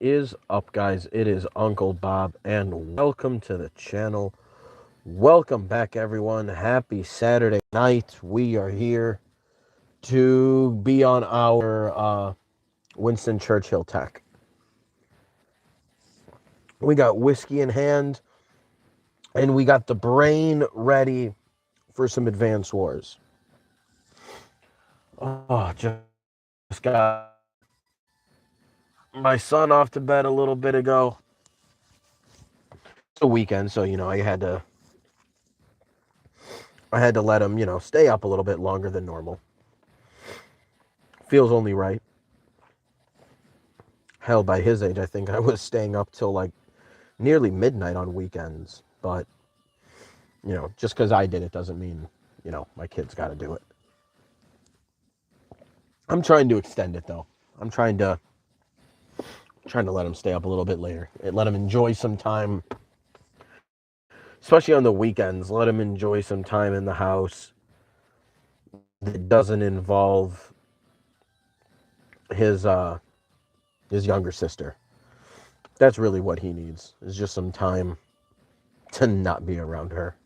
is up, guys? It is Uncle Bob, and welcome to the channel. Welcome back, everyone. Happy Saturday night. We are here to be on our Winston Churchill tech. We got whiskey in hand, and we got the brain ready for some advanced wars. Oh, just got my son off to bed a little bit ago. It's a weekend, so I had to let him, stay up a little bit longer than normal. Feels only right. Hell, by his age, I think I was staying up till like nearly midnight on weekends. But, just because I did it doesn't mean, my kid's got to do it. I'm trying to extend it though. I'm trying to let him stay up a little bit later. Let him enjoy some time, especially on the weekends. Let him enjoy some time in the house that doesn't involve his younger sister. That's really what he needs, is just some time to not be around her.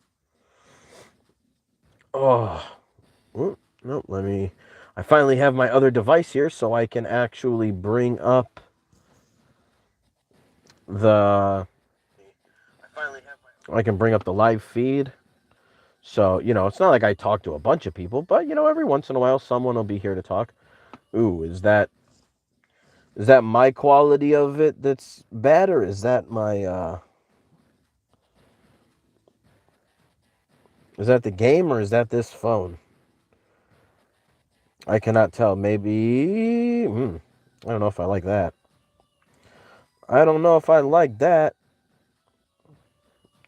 Oh, no, I finally have my other device here so I can actually bring up the, I can bring up the live feed. So, it's not like I talk to a bunch of people, but, every once in a while someone will be here to talk. Ooh, is that my quality of it that's bad, or is that is that the game, or is that this phone? I cannot tell. Maybe, I don't know if I like that. I don't know if I like that.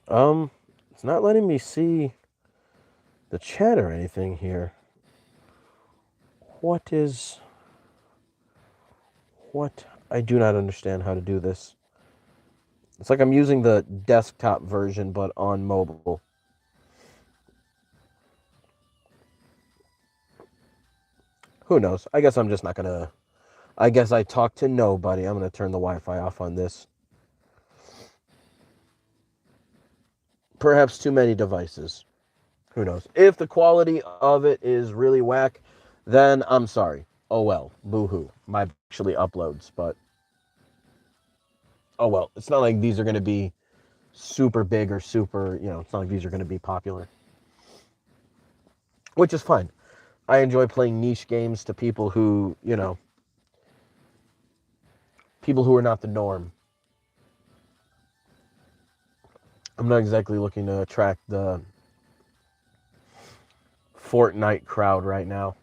It's not letting me see the chat or anything here. What? I do not understand how to do this. It's like I'm using the desktop version, but on mobile. Who knows? I guess I'm just not gonna. I guess I talk to nobody. I'm gonna turn the Wi-Fi off on this. Perhaps too many devices. Who knows? If the quality of it is really whack, then I'm sorry. Oh well. Boo-hoo. My actually uploads, but oh well. It's not like these are gonna be super big or super, it's not like these are gonna be popular. Which is fine. I enjoy playing niche games to people who, people who are not the norm. I'm not exactly looking to attract the Fortnite crowd right now.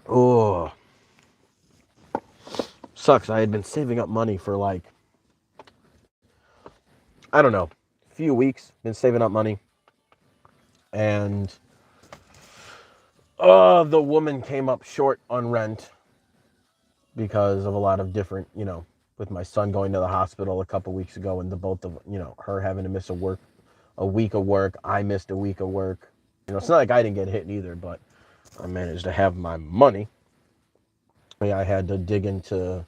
Oh, sucks. I had been saving up money for like, I don't know, a few weeks. Been saving up money, and the woman came up short on rent because of a lot of different, with my son going to the hospital a couple weeks ago, and the both of, her having to miss a week of work. I missed a week of work. It's not like I didn't get hit either, but I managed to have my money. I had to dig into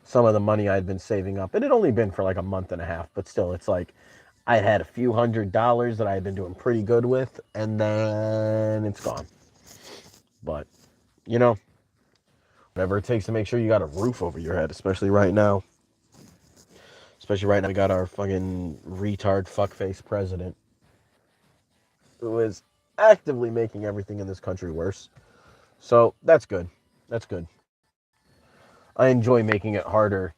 some of the money I had been saving up. It had only been for like a month and a half, but still, it's like I had a few $100s that I had been doing pretty good with, and then it's gone. But, whatever it takes to make sure you got a roof over your head, especially right now. Especially right now, we got our fucking retard fuckface president who is actively making everything in this country worse. So that's good. That's good. I enjoy making it harder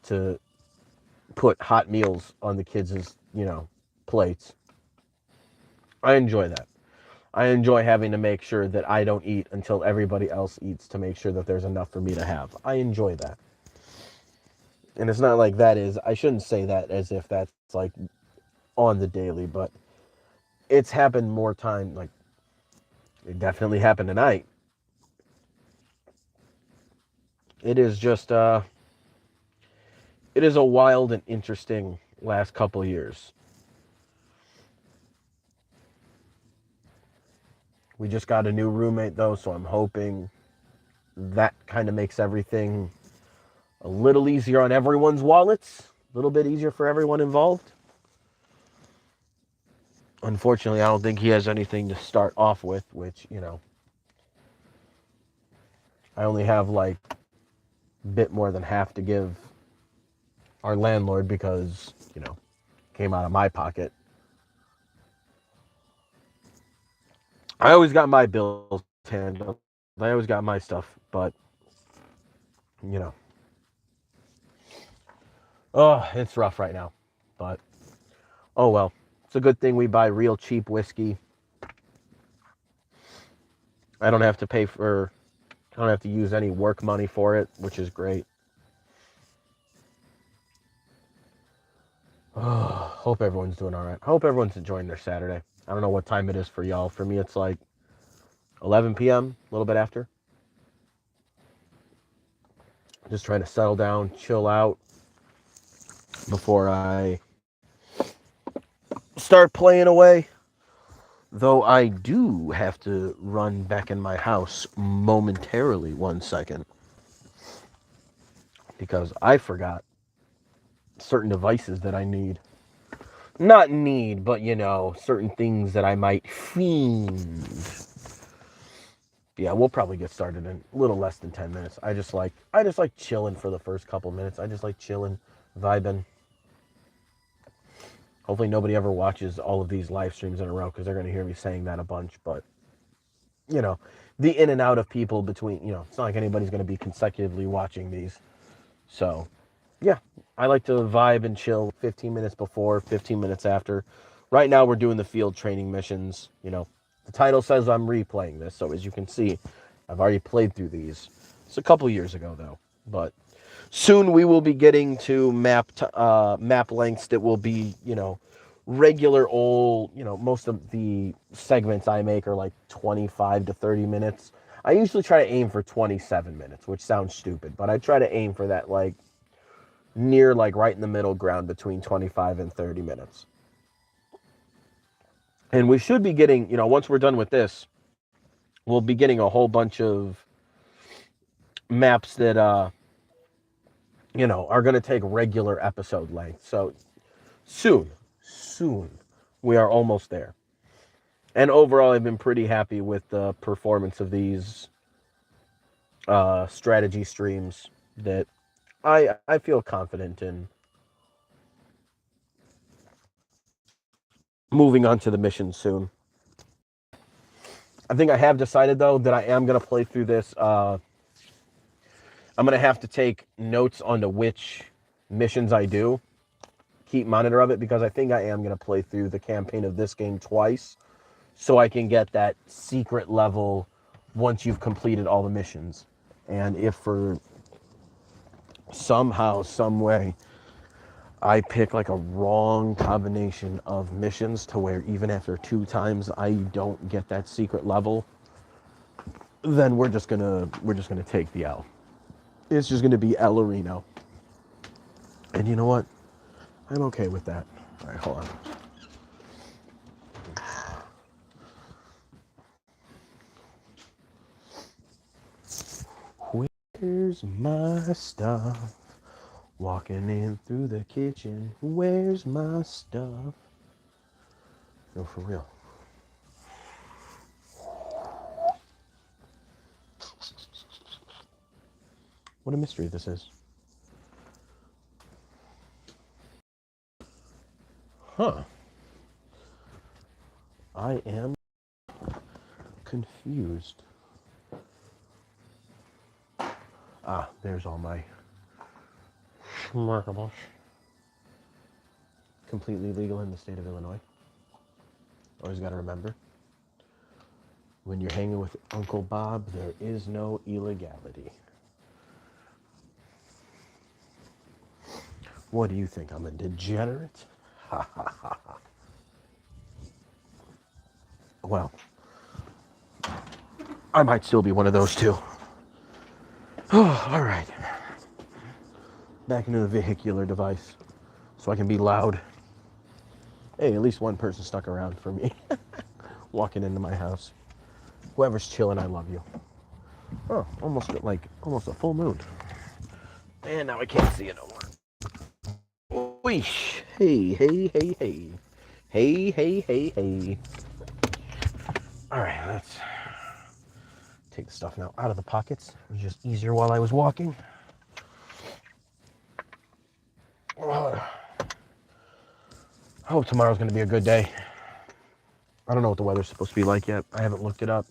to put hot meals on the kids', plates. I enjoy that. I enjoy having to make sure that I don't eat until everybody else eats to make sure that there's enough for me to have. I enjoy that. And it's not like I shouldn't say that as if that's like on the daily, but it's happened more time. Like, it definitely happened tonight. It is just, it is a wild and interesting last couple of years. We just got a new roommate though, so I'm hoping that kind of makes everything a little easier on everyone's wallets, a little bit easier for everyone involved. Unfortunately, I don't think he has anything to start off with, which, I only have like a bit more than half to give our landlord because, came out of my pocket. I always got my bills handled. I always got my stuff, but, you know, it's rough right now. But, oh well. It's a good thing we buy real cheap whiskey. I don't have to I don't have to use any work money for it, which is great. Hope everyone's doing all right. Hope everyone's enjoying their Saturday. I don't know what time it is for y'all. For me, it's like 11 p.m., a little bit after. Just trying to settle down, chill out before I start playing away. Though I do have to run back in my house momentarily, 1 second, because I forgot certain devices that I need. Not need, but certain things that I might fiend. Yeah, we'll probably get started in a little less than 10 minutes. I just like chilling for the first couple minutes. I just like chilling, vibing. Hopefully nobody ever watches all of these live streams in a row because they're going to hear me saying that a bunch. But, the in and out of people between, it's not like anybody's going to be consecutively watching these. So, yeah, I like to vibe and chill 15 minutes before, 15 minutes after. Right now we're doing the field training missions. The title says I'm replaying this. So as you can see, I've already played through these. It's a couple years ago, though. But soon we will be getting to map lengths that will be, regular old, most of the segments I make are like 25 to 30 minutes. I usually try to aim for 27 minutes, which sounds stupid, but I try to aim for that like near like right in the middle ground between 25 and 30 minutes. And we should be getting, once we're done with this, we'll be getting a whole bunch of maps that are going to take regular episode length. So soon we are almost there. And overall, I've been pretty happy with the performance of these strategy streams that I feel confident in moving on to the mission soon. I think I have decided, though, that I am going to play through this. I'm going to have to take notes on to which missions I do. Keep monitor of it, because I think I am going to play through the campaign of this game twice so I can get that secret level once you've completed all the missions. And if for somehow, some way, I pick like a wrong combination of missions to where even after 2 times I don't get that secret level, then we're just gonna take the L. It's just gonna be El Reno. And you know what? I'm okay with that. All right, hold on. Where's my stuff? Walking in through the kitchen. Where's my stuff? No, for real. What a mystery this is. Huh. I am confused. Ah, there's all my schmarkables. Completely legal in the state of Illinois. Always got to remember, when you're hanging with Uncle Bob, there is no illegality. What do you think? I'm a degenerate? Ha ha ha ha. Well, I might still be one of those two. Oh, all right. Back into the vehicular device so I can be loud. Hey, at least one person stuck around for me walking into my house. Whoever's chilling, I love you. Oh, almost a full moon. And now I can't see it no more. Weesh. Hey, hey, hey, hey. Hey, hey, hey, hey. Alright, let's take the stuff now out of the pockets. It was just easier while I was walking. I hope tomorrow's going to be a good day. I don't know what the weather's supposed to be like yet. I haven't looked it up.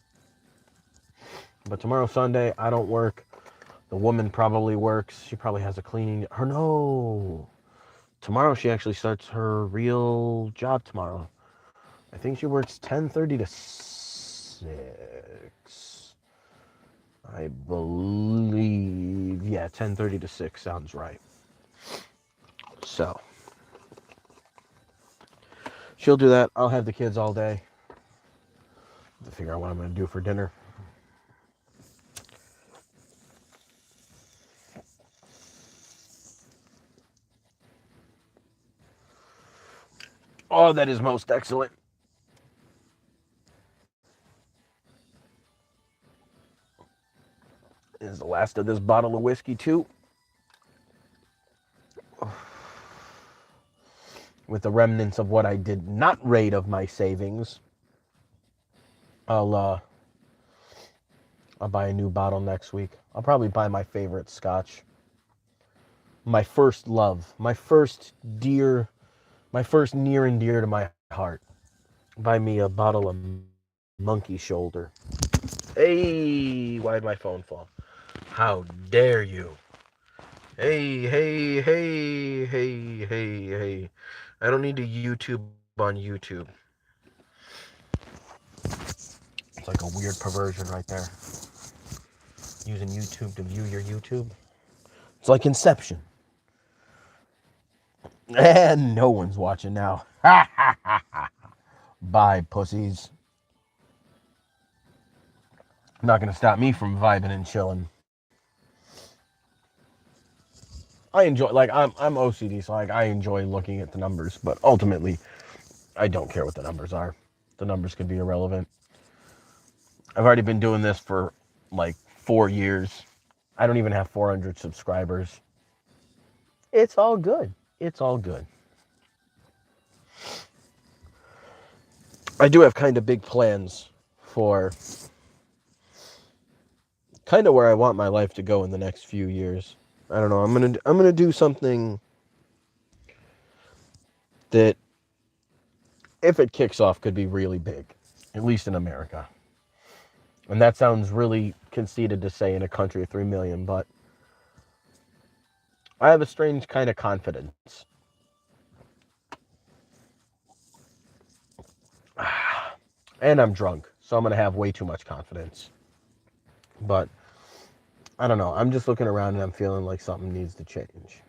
But tomorrow's Sunday. I don't work. The woman probably works. She probably has a cleaning. No. Tomorrow she actually starts her real job tomorrow. I think she works 10:30 to 6. I believe. Yeah, 10:30 to 6 sounds right. So she'll do that. I'll have the kids all day to figure out what I'm going to do for dinner. Oh, that is most excellent. This is the last of this bottle of whiskey, too. With the remnants of what I did not raid of my savings, I'll buy a new bottle next week. I'll probably buy my favorite scotch. My first love. My first near and dear to my heart. Buy me a bottle of Monkey Shoulder. Hey, why'd my phone fall? How dare you? Hey, hey, hey, hey, hey, hey. I don't need to YouTube on YouTube. It's like a weird perversion right there. Using YouTube to view your YouTube. It's like Inception. And no one's watching now. Ha ha ha ha. Bye, pussies. Not gonna stop me from vibing and chilling. I enjoy, like, I'm OCD, so like I enjoy looking at the numbers, but ultimately, I don't care what the numbers are. The numbers could be irrelevant. I've already been doing this for like 4 years. I don't even have 400 subscribers. It's all good. It's all good. I do have kind of big plans for kind of where I want my life to go in the next few years. I don't know. I'm gonna do something that, if it kicks off, could be really big, at least in America. And that sounds really conceited to say in a country of 3 million, but I have a strange kind of confidence. And I'm drunk, so I'm going to have way too much confidence. But I don't know. I'm just looking around and I'm feeling like something needs to change.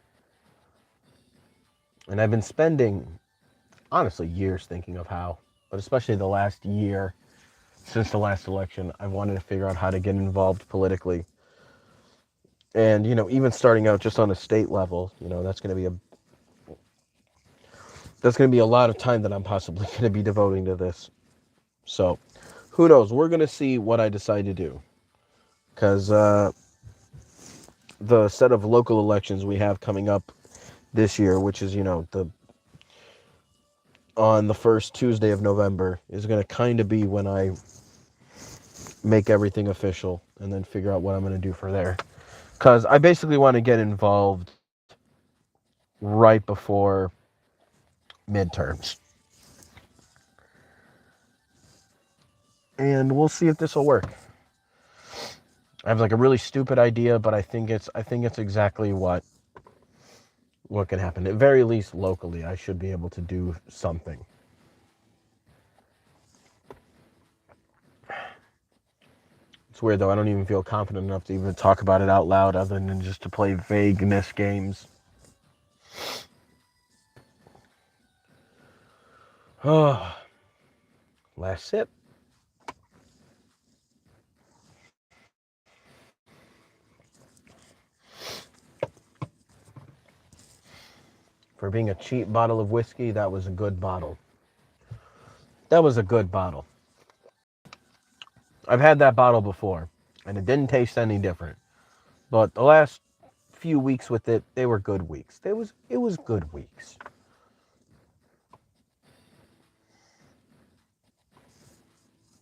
And I've been spending, honestly, years thinking of how, but especially the last year since the last election, I wanted to figure out how to get involved politically. And, even starting out just on a state level, that's going to be a lot of time that I'm possibly going to be devoting to this. So, who knows? We're going to see what I decide to do. Because the set of local elections we have coming up this year, which is, on the first Tuesday of November, is going to kind of be when I make everything official and then figure out what I'm going to do for there. Because I basically want to get involved right before midterms. And we'll see if this will work. I have like a really stupid idea, but I think it's exactly what can happen. At very least locally, I should be able to do something. It's weird though, I don't even feel confident enough to even talk about it out loud other than just to play vagueness games. Oh, last sip. For being a cheap bottle of whiskey, that was a good bottle. That was a good bottle. I've had that bottle before. and it didn't taste any different. But the last few weeks with it, they were good weeks. It was good weeks.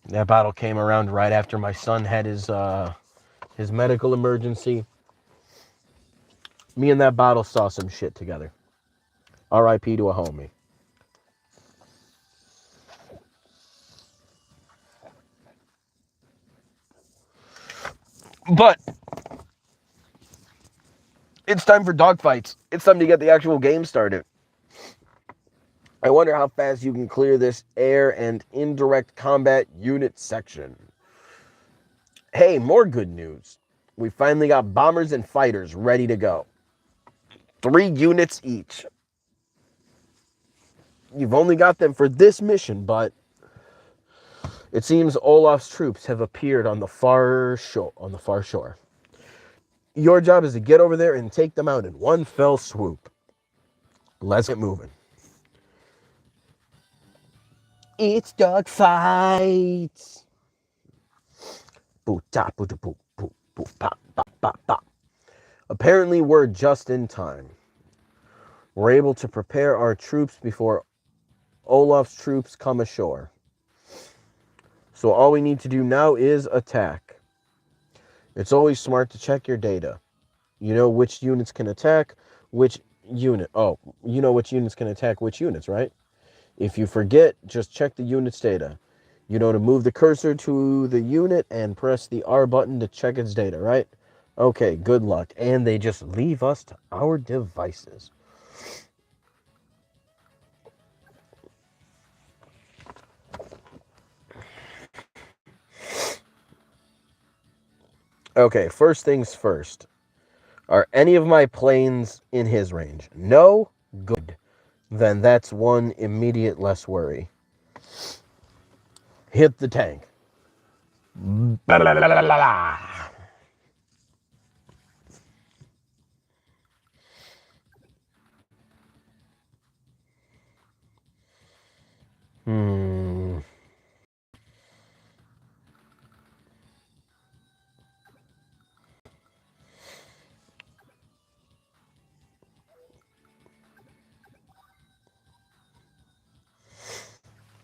That bottle came around right after my son had his medical emergency. Me and that bottle saw some shit together. R.I.P. to a homie. But it's time for dogfights. It's time to get the actual game started. I wonder how fast you can clear this air and indirect combat unit section. Hey, more good news. We finally got bombers and fighters ready to go. 3 units each. You've only got them for this mission, but it seems Olaf's troops have appeared on the far shore. Your job is to get over there and take them out in one fell swoop. Let's get moving. It's Dogfights. Apparently, we're just in time. We're able to prepare our troops before Olaf's troops come ashore. So all we need to do now is attack. It's always smart to check your data. You know which units can attack which unit. Oh, you know which units can attack which units, right? If you forget, just check the unit's data. You know to move the cursor to the unit and press the R button to check its data, right? Okay, good luck. And they just leave us to our devices. Okay, first things first. Are any of my planes in his range? No? Good. Then that's one immediate less worry. Hit the tank. Hmm.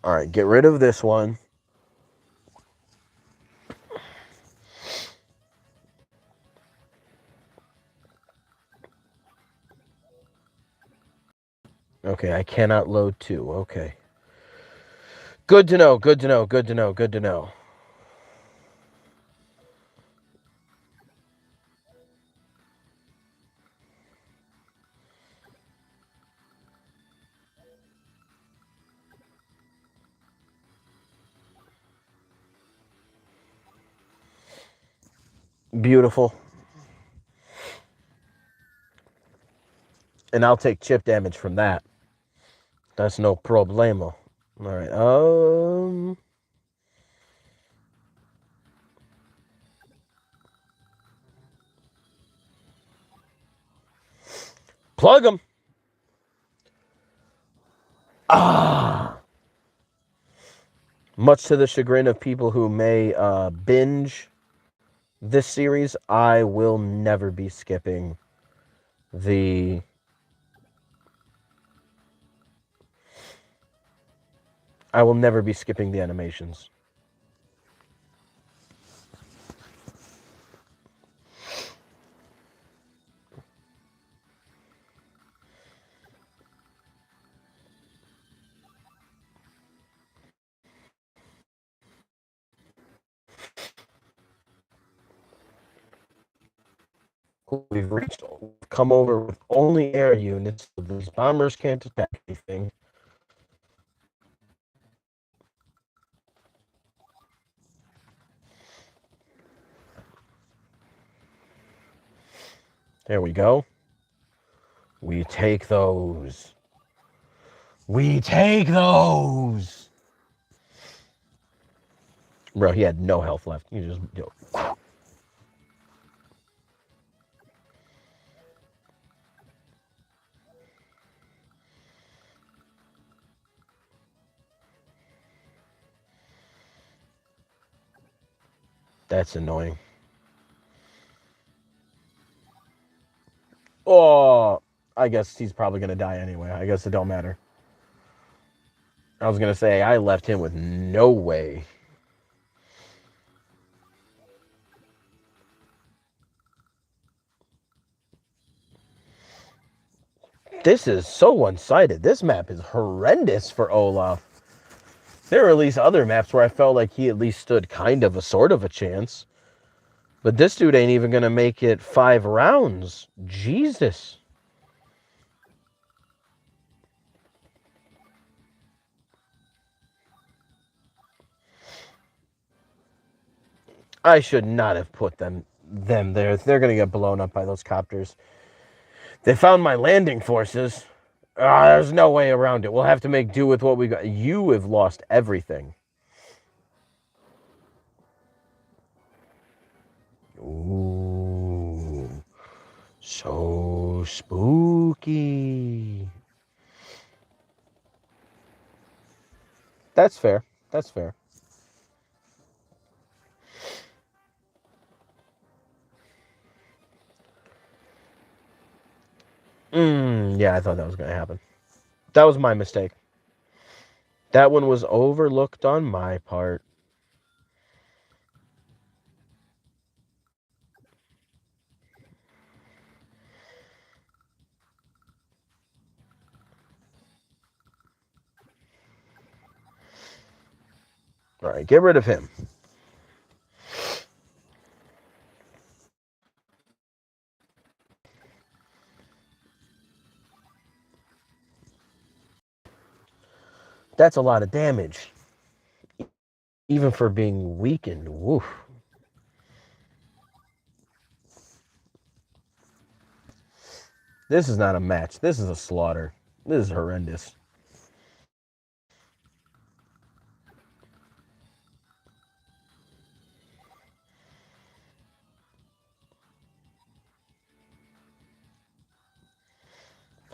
All right, get rid of this one. Okay, I cannot load 2. Okay. Good to know, good to know, good to know, good to know. Beautiful. And I'll take chip damage from that. That's no problemo. All right. Plug them. Ah. Much to the chagrin of people who may binge this series, I will never be skipping the... I will never be skipping the animations. We've come over with only air units, so these bombers can't attack anything. There we go. We take those. We take those. Bro, he had no health left. You just... That's annoying. Oh, I guess he's probably gonna die anyway. I guess it don't matter. I was gonna say I left him with no way. This is so one-sided. This map is horrendous for Olaf. There were at least other maps where I felt like he at least stood kind of a sort of a chance. But this dude ain't even gonna make it 5 rounds. Jesus. I should not have put them there. They're gonna get blown up by those copters. They found my landing forces. There's no way around it. We'll have to make do with what we got. You have lost everything. Ooh. So spooky. That's fair. That's fair. Yeah, I thought that was going to happen. That was my mistake. That one was overlooked on my part. All right, get rid of him. That's a lot of damage. Even for being weakened. Woof. This is not a match. This is a slaughter. This is horrendous.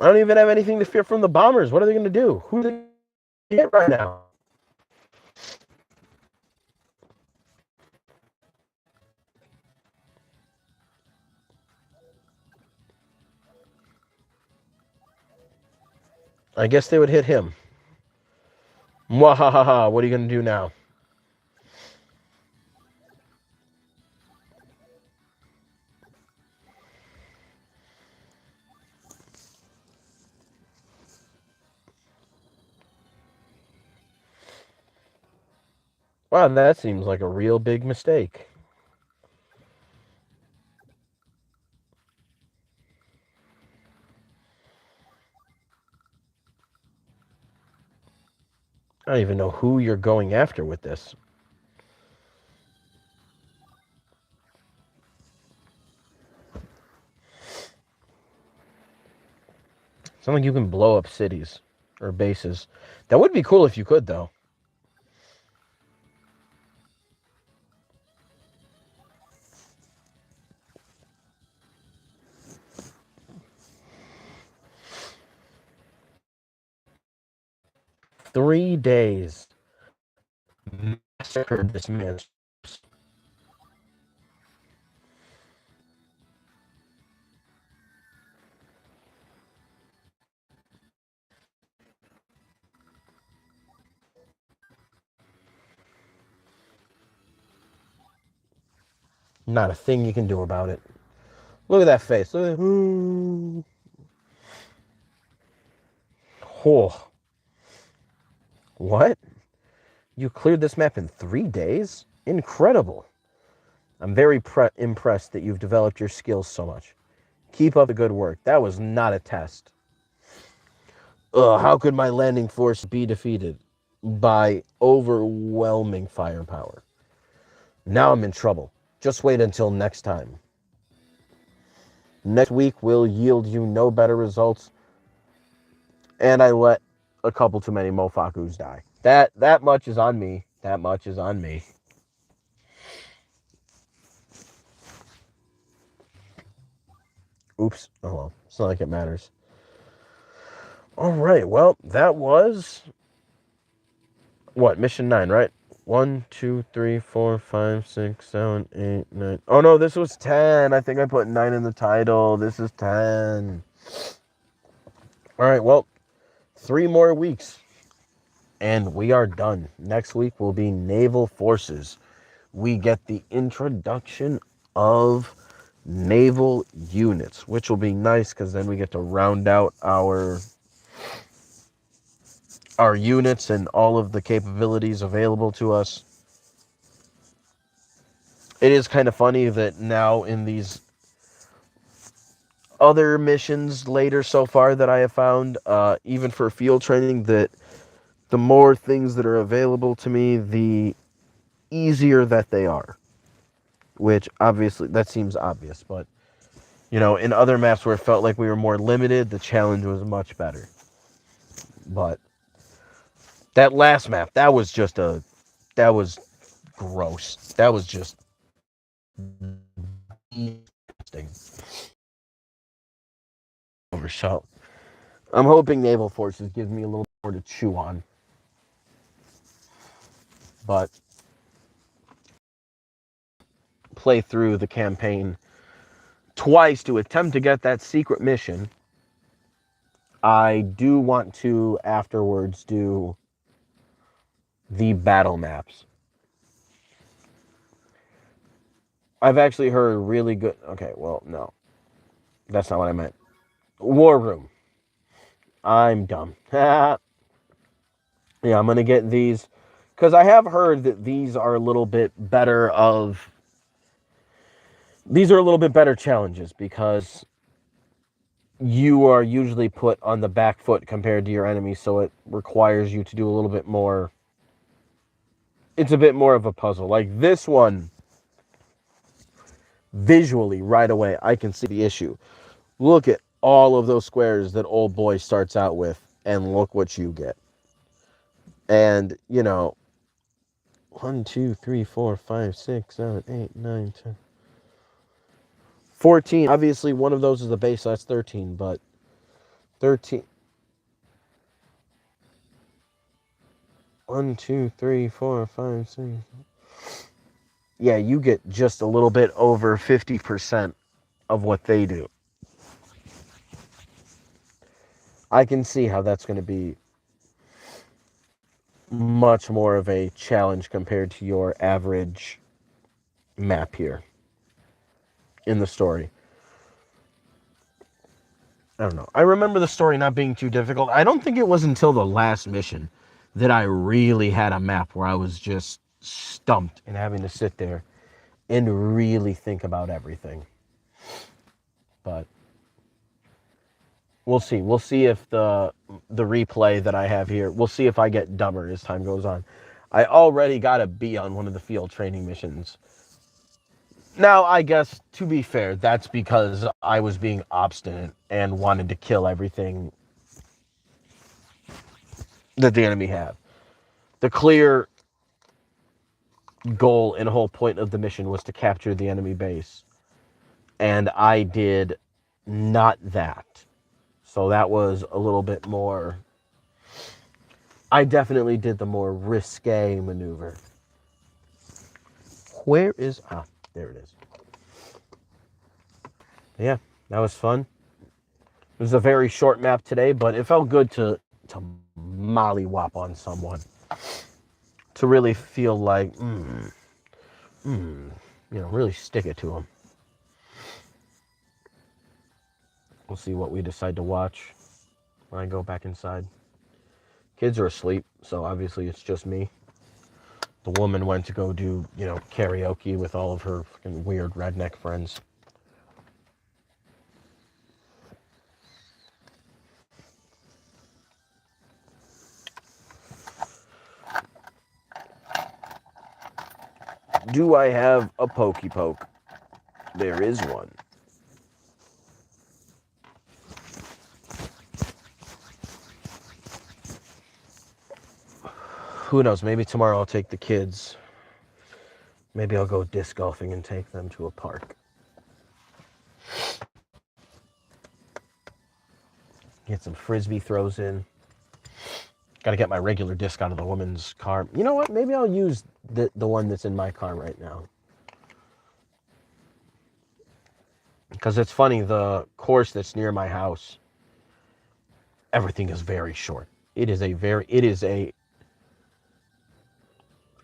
I don't even have anything to fear from the bombers. What are they going to do? Who are they going to hit right now? I guess they would hit him. Mwahaha. What are you going to do now? Wow, that seems like a real big mistake. I don't even know who you're going after with this. It's not like you can blow up cities or bases. That would be cool if you could, though. "3 days massacred this man." Not a thing you can do about it. Look at that face. Look at that. Oh, what? You cleared this map in 3 days? Incredible. I'm very impressed that you've developed your skills so much. Keep up the good work. That was not a test. Ugh, how could my landing force be defeated? By overwhelming firepower. Now I'm in trouble. Just wait until next time. Next week will yield you no better results. And I let a couple too many mofakus die. That much is on me. That much is on me. Oops. Oh well. It's not like it matters. All right. Well, that was what, mission 9, right? 1, 2, 3, 4, 5, 6, 7, 8, 9. Oh no, this was 10. I think I put 9 in the title. This is 10. Alright, well, 3 more weeks. And we are done. Next week will be Naval Forces. We get the introduction of naval units, which will be nice because then we get to round out our units and all of the capabilities available to us. It is kind of funny that now in these other missions later so far that I have found, even for field training, that the more things that are available to me, the easier that they are. Which obviously, that seems obvious, but you know, in other maps where it felt like we were more limited, the challenge was much better. But that last map, that was gross. That was just disgusting. So I'm hoping Naval Forces gives me a little more to chew on. But play through the campaign twice to attempt to get that secret mission. I do want to afterwards do the battle maps. I've actually heard really good... Okay, well, no. That's not what I meant. War Room. I'm dumb. Yeah, I'm going to get these. Because I have heard that these are a little bit better of... These are a little bit better challenges because you are usually put on the back foot compared to your enemy, so it requires you to do a little bit more. It's a bit more of a puzzle. Like this one, visually, right away, I can see the issue. Look at all of those squares that old boy starts out with, and look what you get. And, you know, 1, 2, 3, 4, 5, 6, 7, 8, 9, 10. 14. Obviously, one of those is the base, so that's 13, but 13. 1, 2, 3, 4, 5, 6. Yeah, you get just a little bit over 50% of what they do. I can see how that's going to be much more of a challenge compared to your average map here in the story. I don't know. I remember the story not being too difficult. I don't think it was until the last mission that I really had a map where I was just stumped and having to sit there and really think about everything. But we'll see. We'll see if the replay that I have here, we'll see if I get dumber as time goes on. I already got a B on one of the field training missions. Now, I guess, to be fair, that's because I was being obstinate and wanted to kill everything that the enemy had. The clear goal and whole point of the mission was to capture the enemy base. And I did not that. So that was a little bit more... I definitely did the more risque maneuver. Where is... Ah, there it is. Yeah, that was fun. It was a very short map today, but it felt good to mollywop on someone. To really feel like, really stick it to them. We'll see what we decide to watch when I go back inside. Kids are asleep, so obviously it's just me. The woman went to go do, karaoke with all of her fucking weird redneck friends. Do I have a pokey poke? There is one. Who knows? Maybe tomorrow I'll take the kids. Maybe I'll go disc golfing and take them to a park. Get some frisbee throws in. Got to get my regular disc out of the woman's car. You know what? Maybe I'll use the one that's in my car right now. Because it's funny, the course that's near my house, everything is very short. It is a,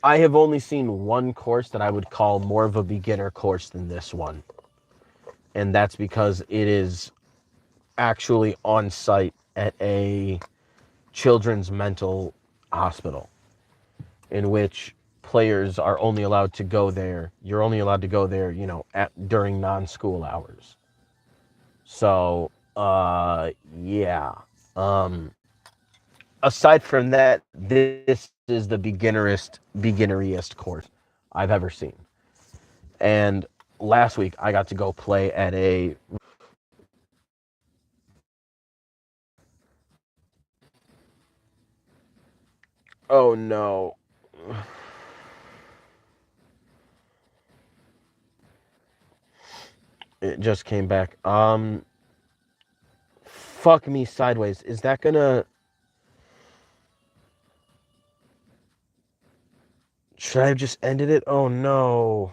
I have only seen one course that I would call more of a beginner course than this one. And that's because it is actually on site at a children's mental hospital, in which players are only allowed to go there. You're only allowed to go there, during non-school hours. So, yeah. Um, Aside from that, this is the beginneriest course I've ever seen. And last week I got to go play at a. Oh no. It just came back. Fuck me sideways. Is that gonna? Should I have just ended it? Oh no.